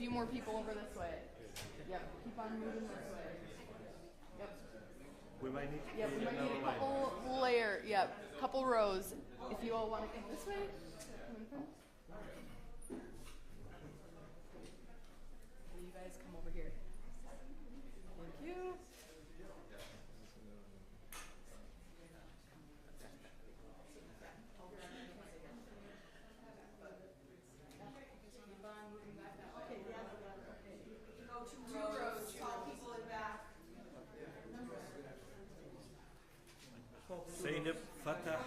few more people over this way. Yep, keep on moving this way. Yep. We might need Yep, we might need a couple rows. If you all want to come this way. You guys come over here. Thank you. Zeynep, Fatah.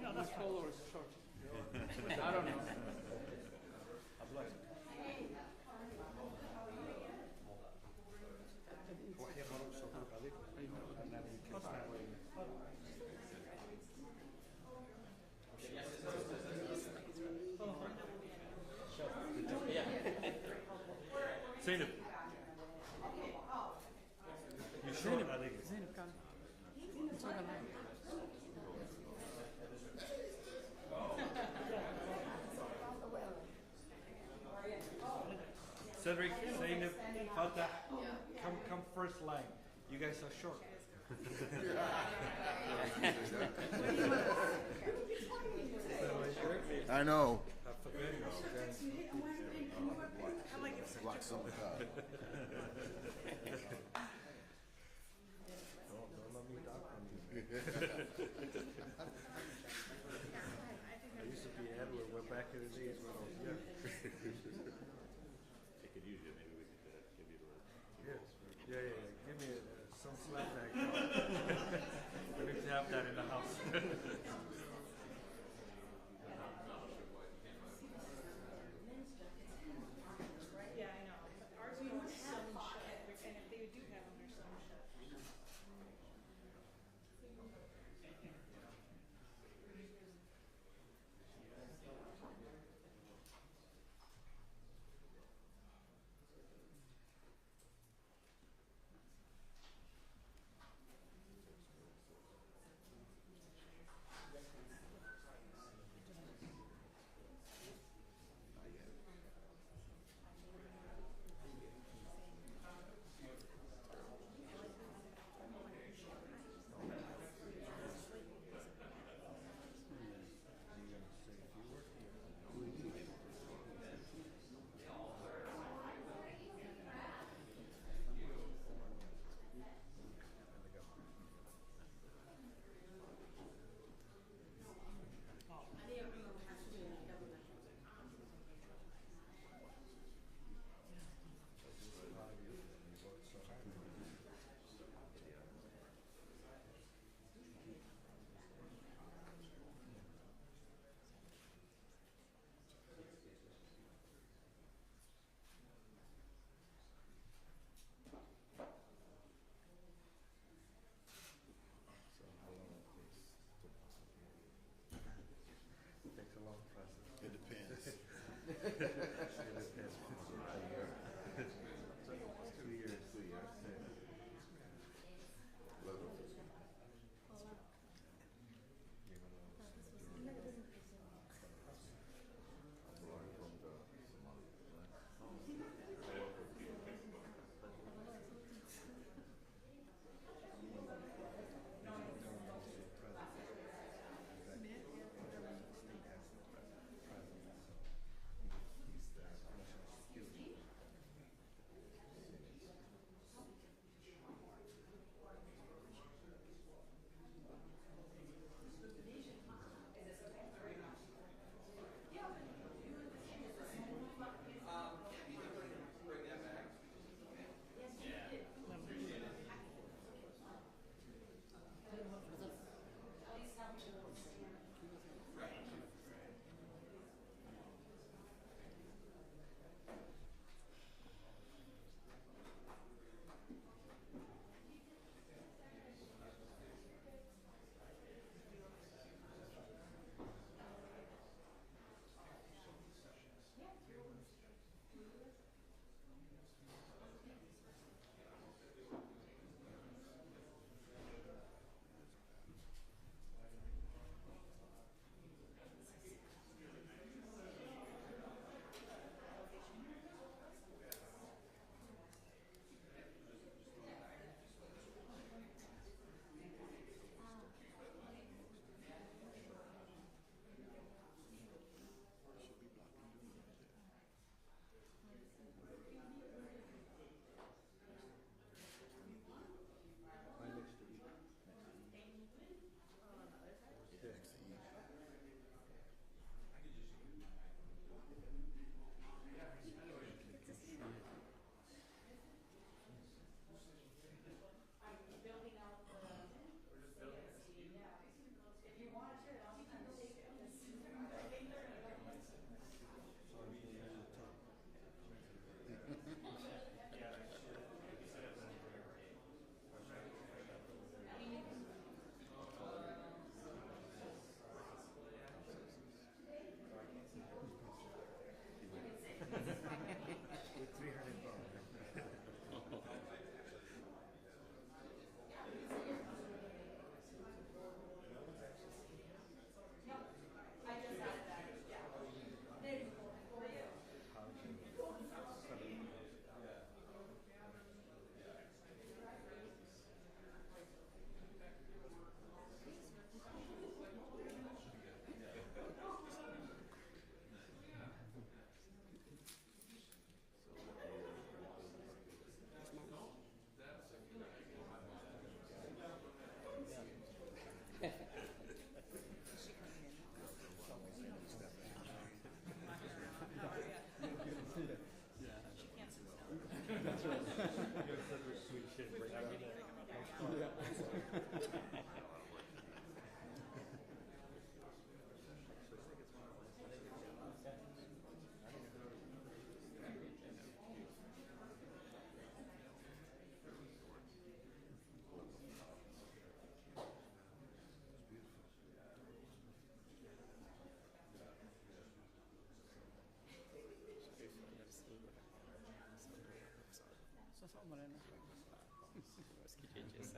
No, that's followers short. I don't know. Zeynep. You sure? Zeynep kan. It's not gonna Cedric, Zeynep, Fatah, come first line. You guys are short. I know. Like some God. I used to be Edward. We're back in the days when I was young. They could use you. Maybe we could give you the. Yeah. Give me some slapback. We need to have that in the house. Yeah, I know. Ours are some shut, and if they do have them, they're some shut.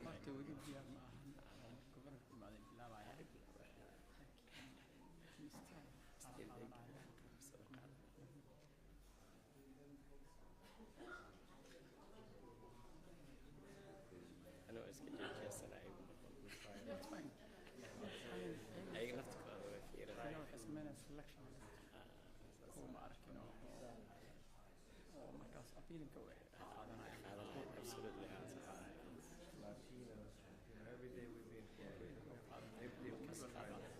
horta weli diyaar ma ahan gobolka imaadeen bilaabaya That's fine. ayaga naftkooda way fiirinayaan. waxay sameynayaan selection kuwa ma arkin oo markaas appealinka way qaadanayaan Absolutely. Latino, every day we've been they put us right there.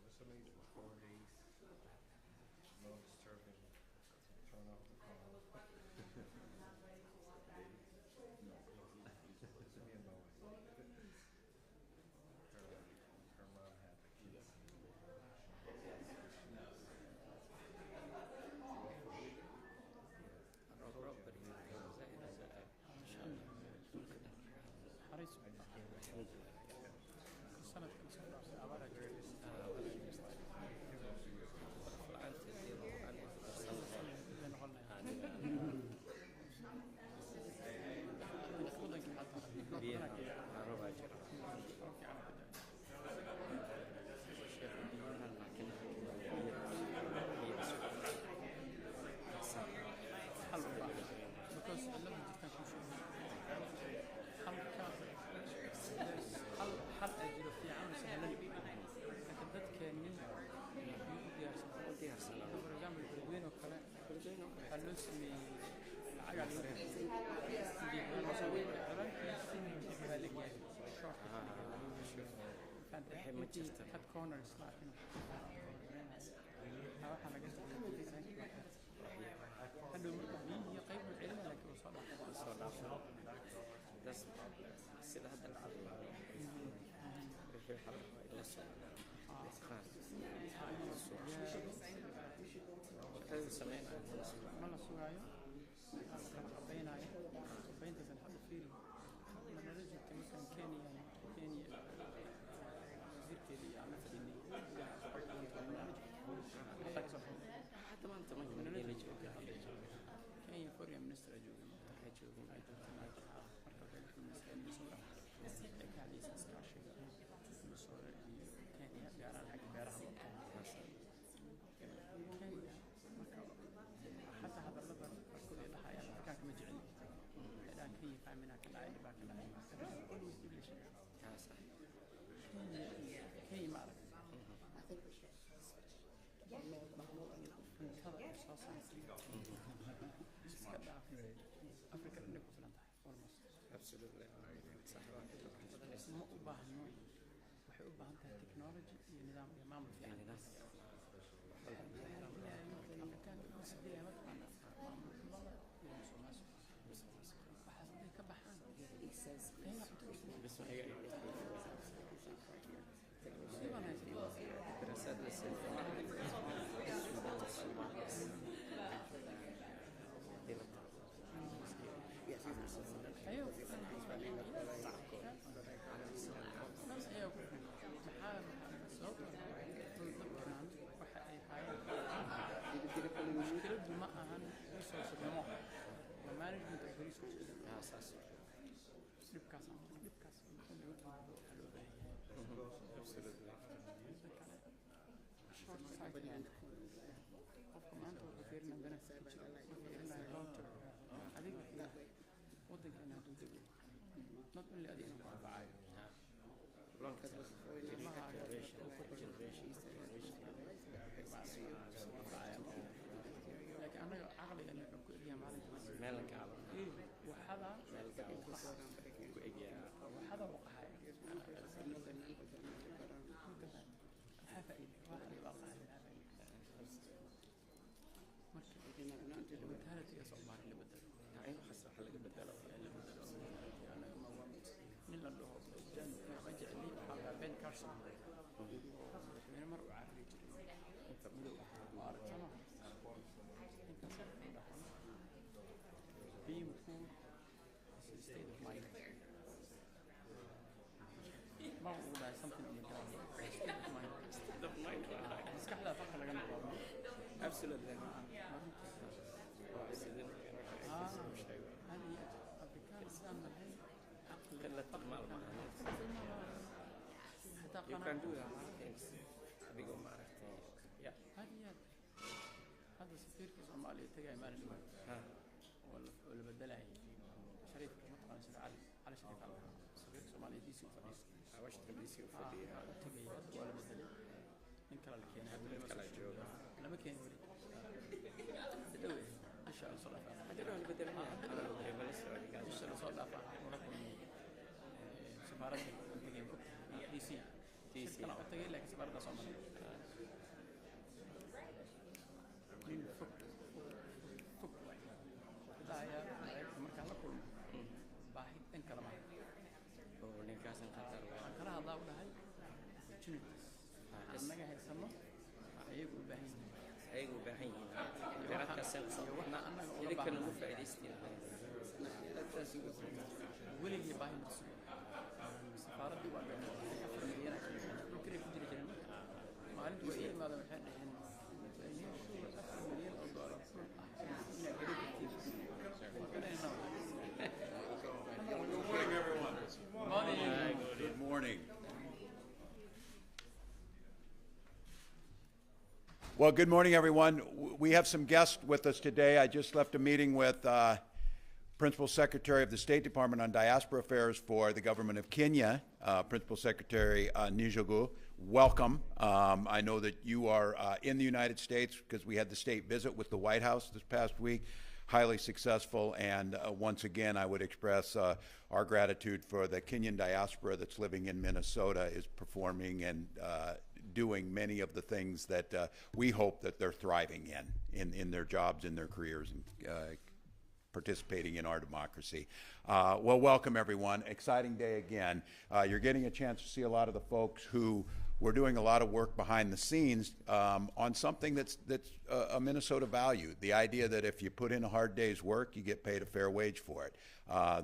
What's amazing? 4 days, no disturbing. Turn off the phone. Me and my wife. Her mom had the kids. حريص سنة أبارة hal ay jiro fiican oo sahlan laakiin dadkeenni u diyaarsan for example beledweyne oo kale waxaa loo sameeyey lacagaa loo had corners laakiin waxaa laga hadhow marka biyihii qayb u celina laakiin uu soo dhaafo sida hadda dhacdo wixii xal la soo ma la sugaayo kala qabaynayo qabayntaas aan hadda fiiri manala joogtay markaan kenya wasiirkeeda iyo aan la fadhinay hadda maanta ma la jooga kenya foreign minister jooga حتى هذا اللبن كل ضحايا كان مجعل الآن هي فاهمنا كل عين باك العين always do this هي ما أعرف انتظر أساسا كذا أفريقيا إنك فلان almost absolutely صح ما أباهنو waxay u baahan tahay technology iyo nidaam iyo maamul fiican مشكلته ما أهان resource نمو management of resources slip كاسا short sighted qofka maanta wuxuu fiirina benefit ku jiro wuxuu fiirinayo long term adiga waddankeena hadduu dego not only adiga inuu ku anfacayo long term لكن أنا عقلي أن أكون إجيا معلم مالك عبر وهذا وإجيا وهذا وقع حفائي واحد وقع وانتهت يا صباح اللي بدل عين حسرة حلقة بدل اللي بدل من اللي هو جن رجع لي حاجة بين كارسون من مرة عارف انت ملو وعارف تمام being cool is a state of mind. ما هو ده something on the ground. state of mind بس كحلا فقط لقى نقول. absolutely هذه You can do a lot of things. Adigoo maaragtay, yeah. هذا سفير في الصومالية تجي مالك ولا بدلعي شريف مثلا سيد على شريف سفير الصومالية دي سي فريس Washington DC fadhiya. تجي ولا بدلعي من كلا الكين Kala jooga. لما كين ولي تدوي إن شاء الله صلاة Hadii la bedelaya, ana loo qeybala soo dhigaa. إن شاء الله صلاة ونكون سفارة تجي دي سي أنا أتجي لك سفارة الصومالية Oo ninkaasan khatar waa. kala hadlaa u dhahay opportunities annaga haysano ayagu u baahan yihiin Ayagu u baahan yihiin. Kheyraadkaasaan kusoo idinkana ugu faa'iidaystiin. weligii baahi ma tusiyo safaaraddii waa dhaheen 4 milyan dhulkana ku jiri jireen maalintu waa ii imaadeen waxay dhaheen 4 milyan oo doolar inaad gari Good morning. Well, good morning, everyone. We have some guests with us today. I just left a meeting with Principal Secretary of the State Department on Diaspora Affairs for the government of Kenya, Principal Secretary Nijogu. Welcome. I know that you are in the United States because we had the state visit with the White House this past week. Highly successful, and once again, I would express our gratitude for the Kenyan diaspora that's living in Minnesota, is performing and doing many of the things that we hope that they're thriving in their jobs, in their careers, and participating in our democracy. Well, welcome everyone. Exciting day again. You're getting a chance to see a lot of the folks who were doing a lot of work behind the scenes on something that's a Minnesota value. The idea that if you put in a hard day's work, you get paid a fair wage for it.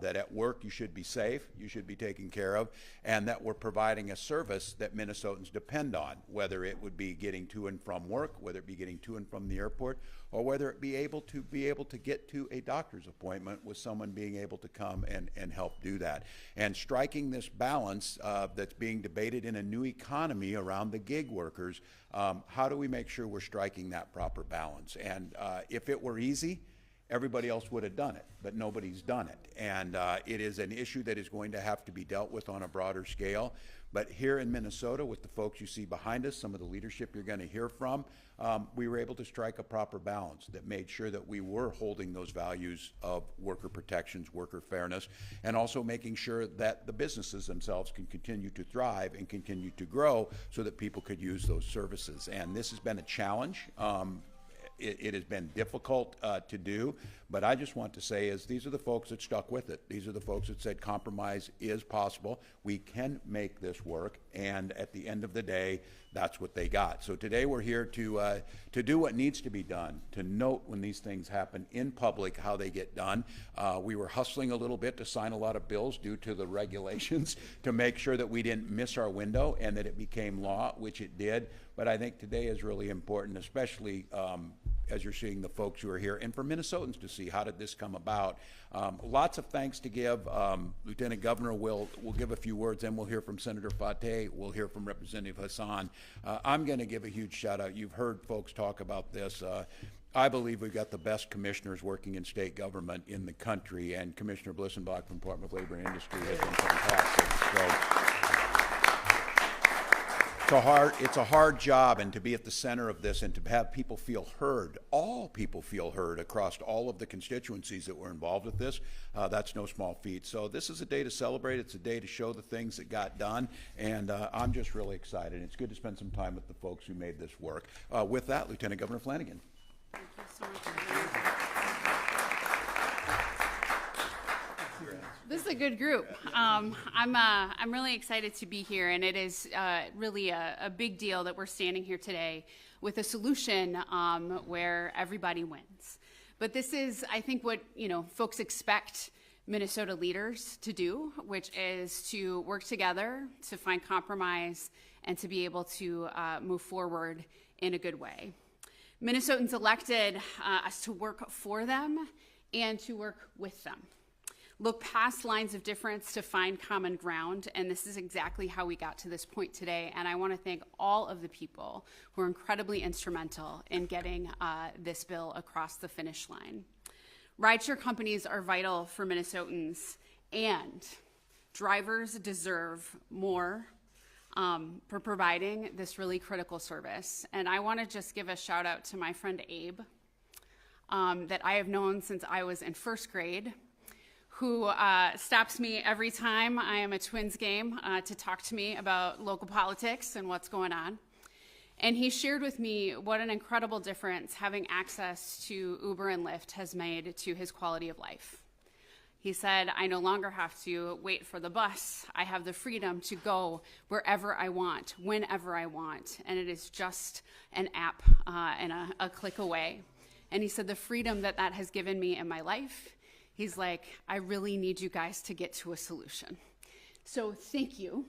That at work you should be safe, you should be taken care of, and that we're providing a service that Minnesotans depend on, whether it would be getting to and from work, whether it be getting to and from the airport, or whether it be able to get to a doctor's appointment with someone being able to come and help do that. And striking this balance that's being debated in a new economy around the gig workers, how do we make sure we're striking that proper balance? And if it were easy, everybody else would have done it, but nobody's done it. And it is an issue that is going to have to be dealt with on a broader scale. But here in Minnesota, with the folks you see behind us, some of the leadership you're going to hear from, we were able to strike a proper balance that made sure that we were holding those values of worker protections, worker fairness, and also making sure that the businesses themselves can continue to thrive and continue to grow so that people could use those services. And this has been a challenge. It has been difficult to do, but I just want to say is these are the folks that stuck with it. These are the folks that said compromise is possible. We can make this work, and at the end of the day, that's what they got. So today we're here to do what needs to be done, to note when these things happen in public, how they get done. We were hustling a little bit to sign a lot of bills due to the regulations to make sure that we didn't miss our window and that it became law, which it did. But I think today is really important, especially as you're seeing the folks who are here, and for Minnesotans to see how did this come about. Lots of thanks to give. Lieutenant Governor will give a few words, then we'll hear from Senator Fateh, we'll hear from Representative Hassan. I'm going to give a huge shout out. You've heard folks talk about this. I believe we've got the best commissioners working in state government in the country, and Commissioner Blissenbach from Department of Labor and Industry has been fantastic. So, it's a hard job, and to be at the center of this and to have people feel heard, all people feel heard across all of the constituencies that were involved with this, that's no small feat. So this is a day to celebrate. It's a day to show the things that got done, and I'm just really excited. It's good to spend some time with the folks who made this work. With that, Lieutenant Governor Flanagan. Thank you so much. This is a good group. I'm really excited to be here, and it is really a big deal that we're standing here today with a solution where everybody wins. But this is, I think, what folks expect Minnesota leaders to do, which is to work together, to find compromise, and to be able to move forward in a good way. Minnesotans elected us to work for them and to work with them. look past lines of difference to find common ground, and this is exactly how we got to this point today. And I want to thank all of the people who are incredibly instrumental in getting this bill across the finish line. Rideshare companies are vital for Minnesotans, and drivers deserve more for providing this really critical service. And I want to just give a shout out to my friend Abe, that I have known since I was in first grade, who stops me every time I am at Twins game to talk to me about local politics and what's going on. And he shared with me what an incredible difference having access to Uber and Lyft has made to his quality of life. He said, I no longer have to wait for the bus. I have the freedom to go wherever I want, whenever I want. And it is just an app and a click away. And he said, the freedom that that has given me in my life, he's like, I really need you guys to get to a solution. So thank you,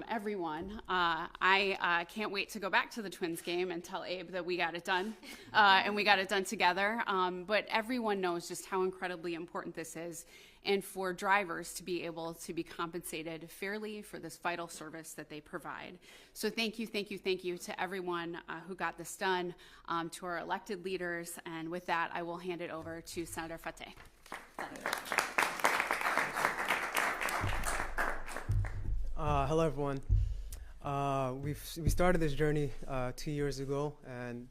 everyone. I can't wait to go back to the Twins game and tell Abe that we got it done, and we got it done together. But everyone knows just how incredibly important this is, and for drivers to be able to be compensated fairly for this vital service that they provide. So thank you, thank you, thank you to everyone who got this done, to our elected leaders. And with that, I will hand it over to Senator Fateh. Hello, everyone. We started this journey 2 years ago, and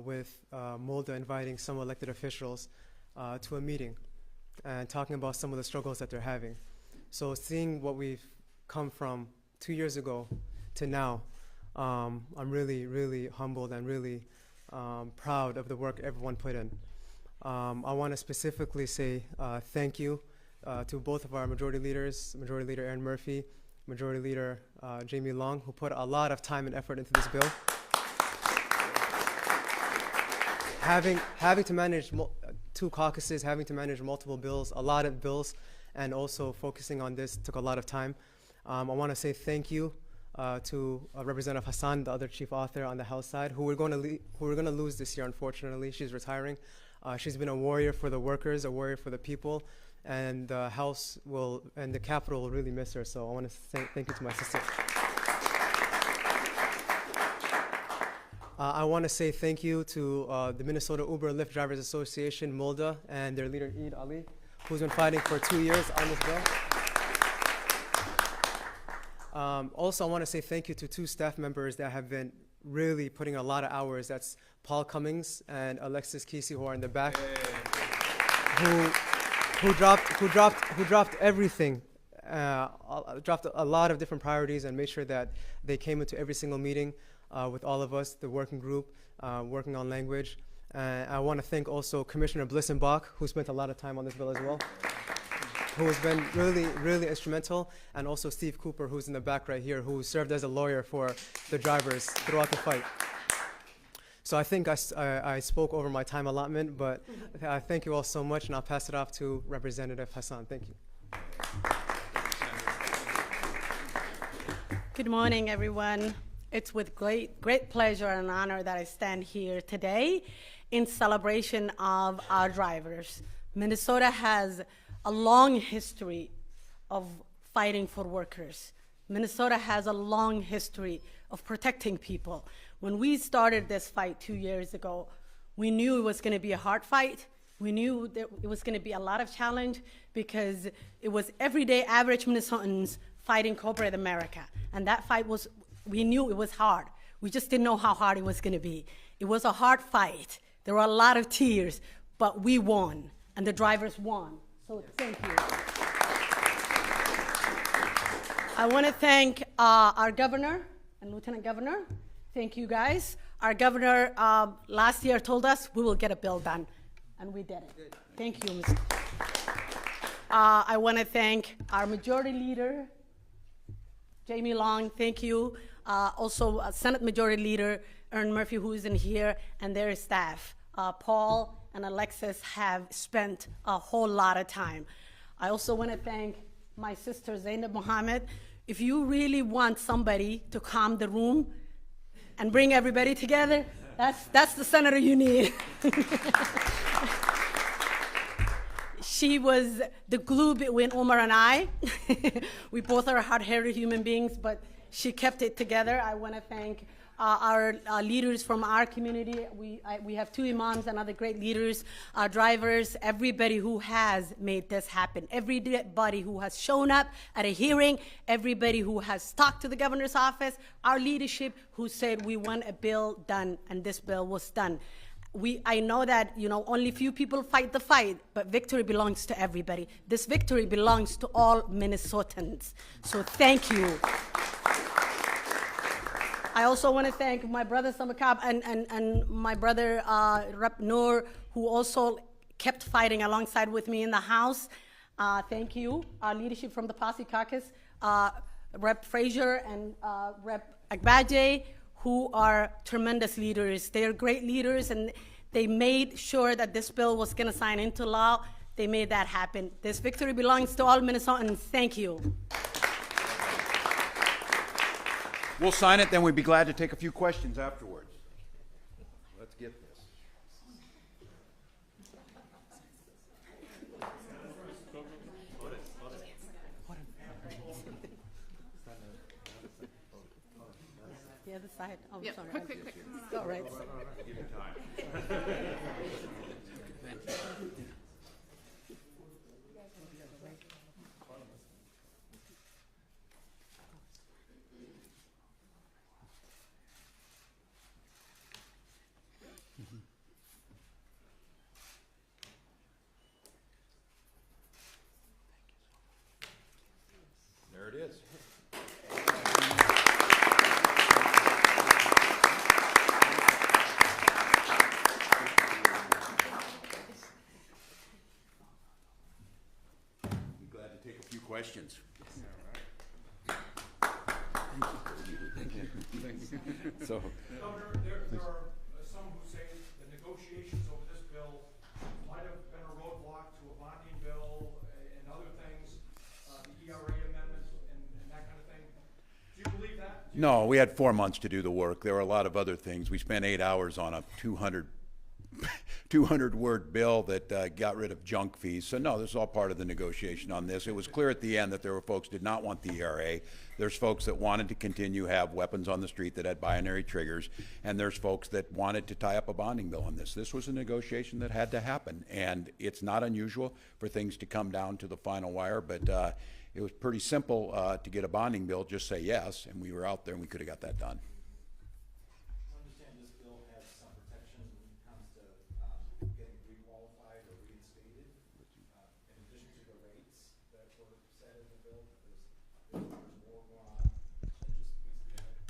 with Mulda inviting some elected officials to a meeting and talking about some of the struggles that they're having. So seeing what we've come from 2 years ago to now, I'm really, really humbled and really proud of the work everyone put in. I want to specifically say thank you to both of our majority leaders, Majority Leader Erin Murphy, Majority Leader Jamie Long, who put a lot of time and effort into this bill. Having to manage two caucuses, having to manage multiple bills, a lot of bills, and also focusing on this took a lot of time. I want to say thank you to Representative Hassan, the other chief author on the House side, who we're going to lose this year, unfortunately. She's retiring. She's been a warrior for the workers, a warrior for the people, and the House will, and the Capitol will really miss her. So I want to say thank you to my sister. I want to say thank you to the Minnesota Uber and Lyft Drivers Association, Mulda, and their leader, Eid Ali, who's been fighting for 2 years on this bill. Also, I want to say thank you to two staff members that have been really putting a lot of hours. That's Paul Cummings and Alexis Kesey, who are in the back, who dropped everything, dropped a lot of different priorities and made sure that they came into every single meeting with all of us, the working group, working on language. I want to thank also Commissioner Blissenbach, who spent a lot of time on this bill as well, who has been really, really instrumental, and also Steve Cooper, who's in the back right here, who served as a lawyer for the drivers throughout the fight. So I think I spoke over my time allotment, but thank you all so much, and I'll pass it off to Representative Hassan. Thank you. Good morning, everyone. It's with great pleasure and honor that I stand here today in celebration of our drivers. Minnesota has a long history of fighting for workers. Minnesota has a long history of protecting people. When we started this fight 2 years ago, we knew it was going to be a hard fight. We knew that it was going to be a lot of challenge because it was everyday average Minnesotans fighting corporate America. And that fight was, we knew it was hard. We just didn't know how hard it was going to be. It was a hard fight. There were a lot of tears, but we won, and the drivers won. So thank you. I want to thank our governor and lieutenant governor. Thank you, guys. Our governor last year told us we will get a bill done, and we did it. Thank you, Mr. I want to thank our majority leader, Jamie Long. Thank you. Also, Senate Majority Leader Erin Murphy, who is in here, and their staff. Paul and Alexis have spent a whole lot of time. I also want to thank my sister Zainab Mohammed. If you really want somebody to calm the room and bring everybody together, that's the senator you need. She was the glue between Omar and I. We both are hard-headed human beings, but she kept it together. I want to thank our leaders from our community. We have 2 imams and other great leaders, our drivers, everybody who has made this happen, everybody who has shown up at a hearing, everybody who has talked to the governor's office, our leadership who said we want a bill done, and this bill was done. I know that, only few people fight the fight, but victory belongs to everybody. This victory belongs to all Minnesotans. So thank you. I also want to thank my brother Samakab and my brother Rep. Noor, who also kept fighting alongside with me in the House. Thank you. Our leadership from the Posse Caucus, Rep. Frazier and Rep. Agbaje, who are tremendous leaders. They are great leaders, and they made sure that this bill was going to sign into law. They made that happen. This victory belongs to all Minnesotans. Thank you. We'll sign it, then we'd be glad to take a few questions afterwards. Let's get this. The other side. Oh, Yep, sorry. quick. Go right. Give it time. There it is. Be glad to take a few questions. So, Governor, there are some who say the negotiations over this bill might have been a roadblock to a bonding bill and other things, the ERA amendment and that kind of thing. Do you believe that? no, we had 4 months to do the work. There were a lot of other things. We spent 8 hours on a 200-word bill that got rid of junk fees. So no, this is all part of the negotiation on this. It was clear at the end that there were folks who did not want the ERA. There's folks that wanted to continue to have weapons on the street that had binary triggers, and there's folks that wanted to tie up a bonding bill on this. This was a negotiation that had to happen, and it's not unusual for things to come down to the final wire, but it was pretty simple to get a bonding bill, just say yes, and we were out there and we could have got that done. I understand this bill has some protections when it comes to getting requalified or reinstated, in addition to the rates that were set in the bill. There's more going on than just basically.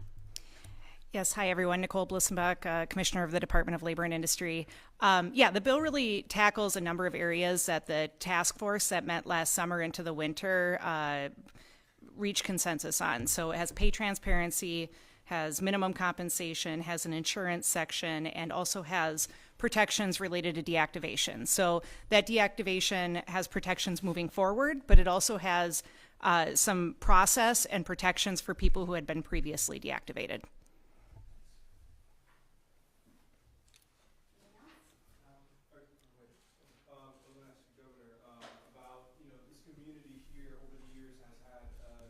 Yes, hi everyone. Nicole Blissenbach, Commissioner of the Department of Labor and Industry. The bill really tackles a number of areas that the task force that met last summer into the winter reached consensus on. So it has pay transparency, has minimum compensation, has an insurance section, and also has protections related to deactivation. So that deactivation has protections moving forward, but it also has some process and protections for people who had been previously deactivated. I was going to ask the governor about, this community here over the years has had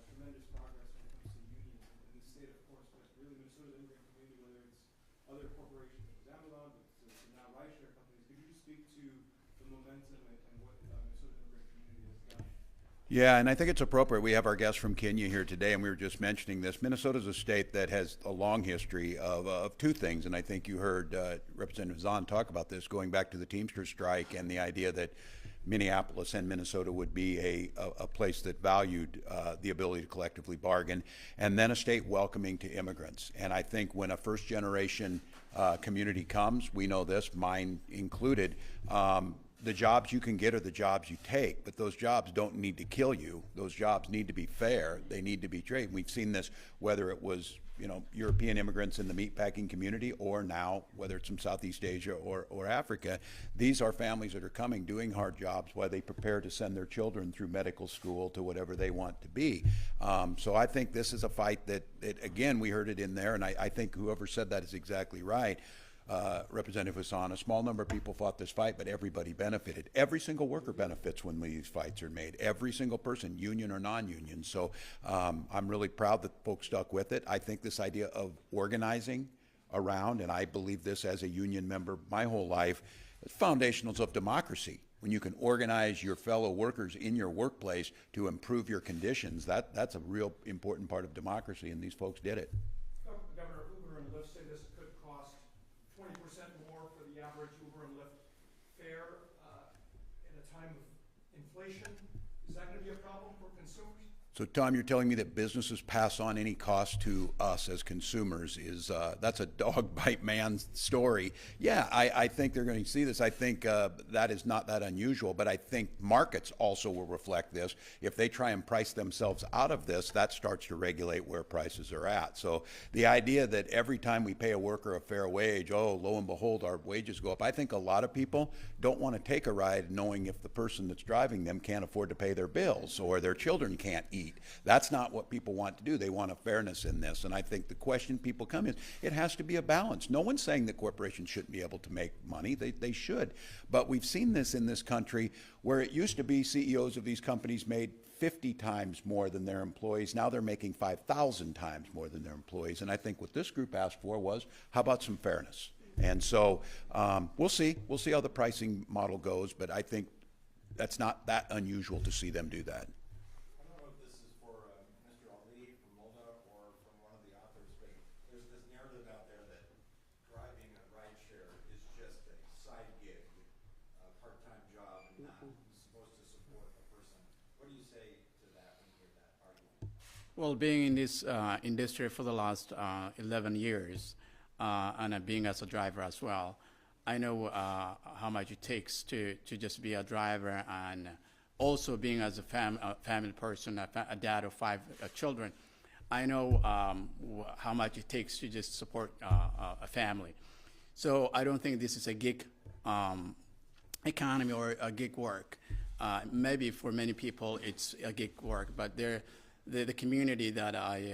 tremendous progress when it comes to unions in the state, of course, but really Minnesota's immigrant community, whether it's other corporations like Amazon, to now rideshare companies. Could you just speak to the momentum and what Minnesota's immigrant community has done? Yeah, and I think it's appropriate. We have our guest from Kenya here today, and we were just mentioning this. Minnesota's a state that has a long history of two things, and I think you heard Representative Zahn talk about this, going back to the Teamsters strike and the idea that Minneapolis and Minnesota would be a place that valued the ability to collectively bargain, and then a state welcoming to immigrants. And I think when a first-generation community comes, we know this, mine included, the jobs you can get are the jobs you take, but those jobs don't need to kill you. Those jobs need to be fair. They need to be traded. We've seen this whether it was European immigrants in the meatpacking community, or now whether it's from Southeast Asia or Africa. These are families that are coming, doing hard jobs while they prepare to send their children through medical school to whatever they want to be. So I think this is a fight that again, we heard it in there, and I think whoever said that is exactly right. Representative Hassan, a small number of people fought this fight, but everybody benefited. Every single worker benefits when these fights are made. Every single person, union or non-union. So I'm really proud that folks stuck with it. I think this idea of organizing around, and I believe this as a union member my whole life, it's foundationals of democracy. When you can organize your fellow workers in your workplace to improve your conditions, that's a real important part of democracy, and these folks did it. Governor, Uber and Lyft say this could cost 20% more for the average Uber and Lyft fare in a time of inflation. Is that going to be a problem for consumers? So, Tom, you're telling me that businesses pass on any cost to us as consumers is that's a dog bite man story. Yeah, I think they're going to see this. I think that is not that unusual, but I think markets also will reflect this. If they try and price themselves out of this, that starts to regulate where prices are at. So the idea that every time we pay a worker a fair wage, oh, lo and behold, our wages go up. I think a lot of people don't want to take a ride knowing if the person that's driving them can't afford to pay their bills or their children can't eat. That's not what people want to do. They want a fairness in this. And I think the question people come is, it has to be a balance. No one's saying that corporations shouldn't be able to make money. They should. But we've seen this in this country where it used to be CEOs of these companies made 50 times more than their employees. Now they're making 5,000 times more than their employees. And I think what this group asked for was, how about some fairness? And so we'll see. We'll see how the pricing model goes. But I think that's not that unusual to see them do that. Well, being in this industry for the last 11 years, and being as a driver as well, I know how much it takes to just be a driver, and also being as a family person, a dad of 5 children, I know how much it takes to just support a family. So I don't think this is a gig economy or a gig work. Maybe for many people it's a gig work, but the community that I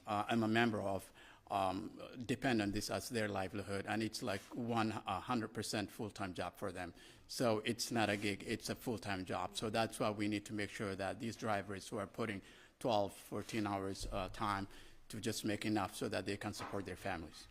am a member of depend on this as their livelihood, and it's like 100% full-time job for them. So it's not a gig, it's a full-time job. So that's why we need to make sure that these drivers who are putting 12, 14 hours time to just make enough so that they can support their families.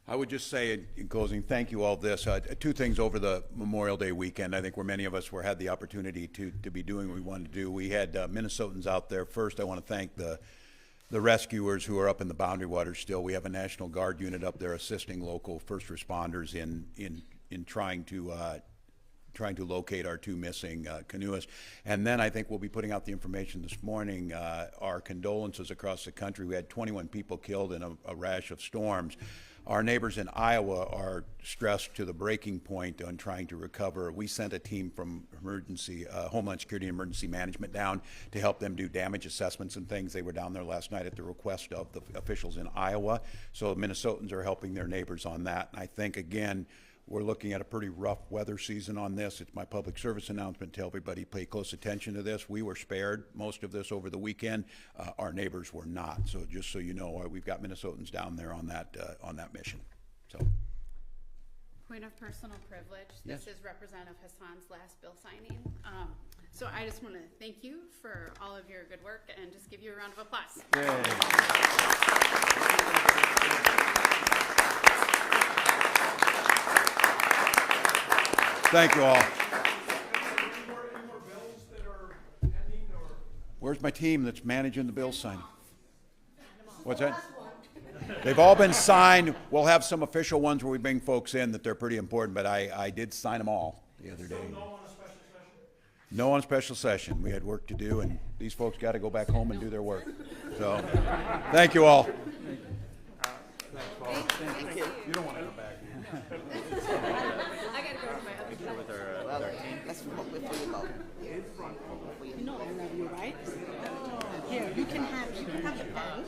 I would just say in closing, thank you all this. 2 things over the Memorial Day weekend, I think, where many of us had the opportunity to be doing what we wanted to do. We had Minnesotans out there. First, I want to thank the rescuers who are up in the Boundary Waters still. We have a National Guard unit up there assisting local first responders in trying to locate our 2 missing canoeists. And then I think we'll be putting out the information this morning, our condolences across the country. We had 21 people killed in a rash of storms. Our neighbors in Iowa are stressed to the breaking point on trying to recover. We sent a team from Homeland Security and Emergency Management down to help them do damage assessments and things. They were down there last night at the request of the officials in Iowa. So Minnesotans are helping their neighbors on that. And I think, again, we're looking at a pretty rough weather season on this. It's my public service announcement to everybody, pay close attention to this. We were spared most of this over the weekend. Our neighbors were not. So just so you know, we've got Minnesotans down there on that mission. So. Point of personal privilege. Yes. This is Representative Hassan's last bill signing. So I just want to thank you for all of your good work and just give you a round of applause. Thank you all. Any more bills that are pending, or? Where's my team that's managing the bill signing? What's that? They've all been signed. We'll have some official ones where we bring folks in that they're pretty important, but I did sign them all the other day. No on a special session? No on special session. We had work to do, and these folks got to go back home and do their work. So, thank you all. Thanks, Paul. Thank you. You don't want to come back. I gotta go to my other With our team. Let's vote before you vote. No, I love you, right? Here, you can have the pen.